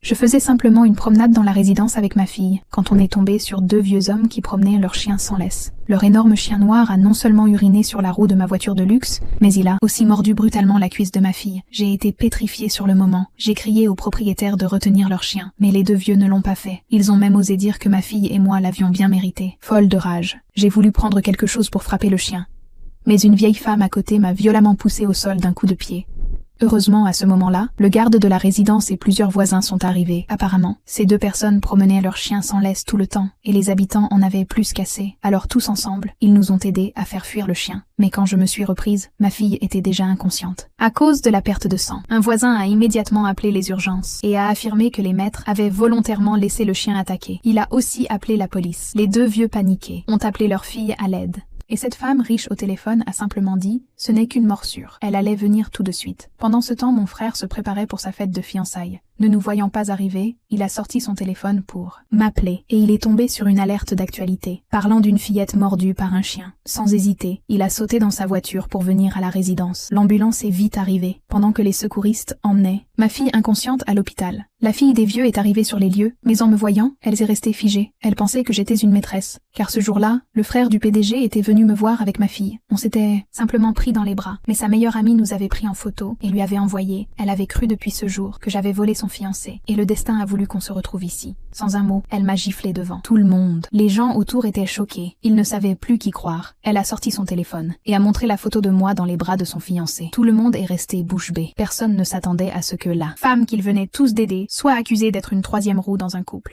Je faisais simplement une promenade dans la résidence avec ma fille, quand on est tombé sur deux vieux hommes qui promenaient leur chien sans laisse. Leur énorme chien noir a non seulement uriné sur la roue de ma voiture de luxe, mais il a aussi mordu brutalement la cuisse de ma fille. J'ai été pétrifiée sur le moment. J'ai crié aux propriétaires de retenir leur chien, mais les deux vieux ne l'ont pas fait. Ils ont même osé dire que ma fille et moi l'avions bien mérité. Folle de rage, j'ai voulu prendre quelque chose pour frapper le chien. Mais une vieille femme à côté m'a violemment poussée au sol d'un coup de pied. Heureusement, à ce moment-là, le garde de la résidence et plusieurs voisins sont arrivés. Apparemment, ces deux personnes promenaient leur chien sans laisse tout le temps, et les habitants en avaient plus qu'assez. Alors tous ensemble, ils nous ont aidés à faire fuir le chien. Mais quand je me suis reprise, ma fille était déjà inconsciente. À cause de la perte de sang, un voisin a immédiatement appelé les urgences et a affirmé que les maîtres avaient volontairement laissé le chien attaquer. Il a aussi appelé la police. Les deux vieux paniqués ont appelé leur fille à l'aide. Et cette femme riche au téléphone a simplement dit « Ce n'est qu'une morsure ». Elle allait venir tout de suite. Pendant ce temps, mon frère se préparait pour sa fête de fiançailles. Ne nous voyant pas arriver, il a sorti son téléphone pour m'appeler et il est tombé sur une alerte d'actualité, parlant d'une fillette mordue par un chien. Sans hésiter, il a sauté dans sa voiture pour venir à la résidence. L'ambulance est vite arrivée, pendant que les secouristes emmenaient ma fille inconsciente à l'hôpital. La fille des vieux est arrivée sur les lieux, mais en me voyant, elle est restée figée. Elle pensait que j'étais une maîtresse, car ce jour-là, le frère du PDG était venu me voir avec ma fille. On s'était simplement pris dans les bras, mais sa meilleure amie nous avait pris en photo et lui avait envoyé. Elle avait cru depuis ce jour que j'avais volé son fiancé, et le destin a voulu qu'on se retrouve ici. Sans un mot, elle m'a giflé devant tout le monde. Les gens autour étaient choqués. Ils ne savaient plus qui croire. Elle a sorti son téléphone et a montré la photo de moi dans les bras de son fiancé. Tout le monde est resté bouche bée. Personne ne s'attendait à ce que la femme qu'ils venaient tous d'aider soit accusée d'être une troisième roue dans un couple.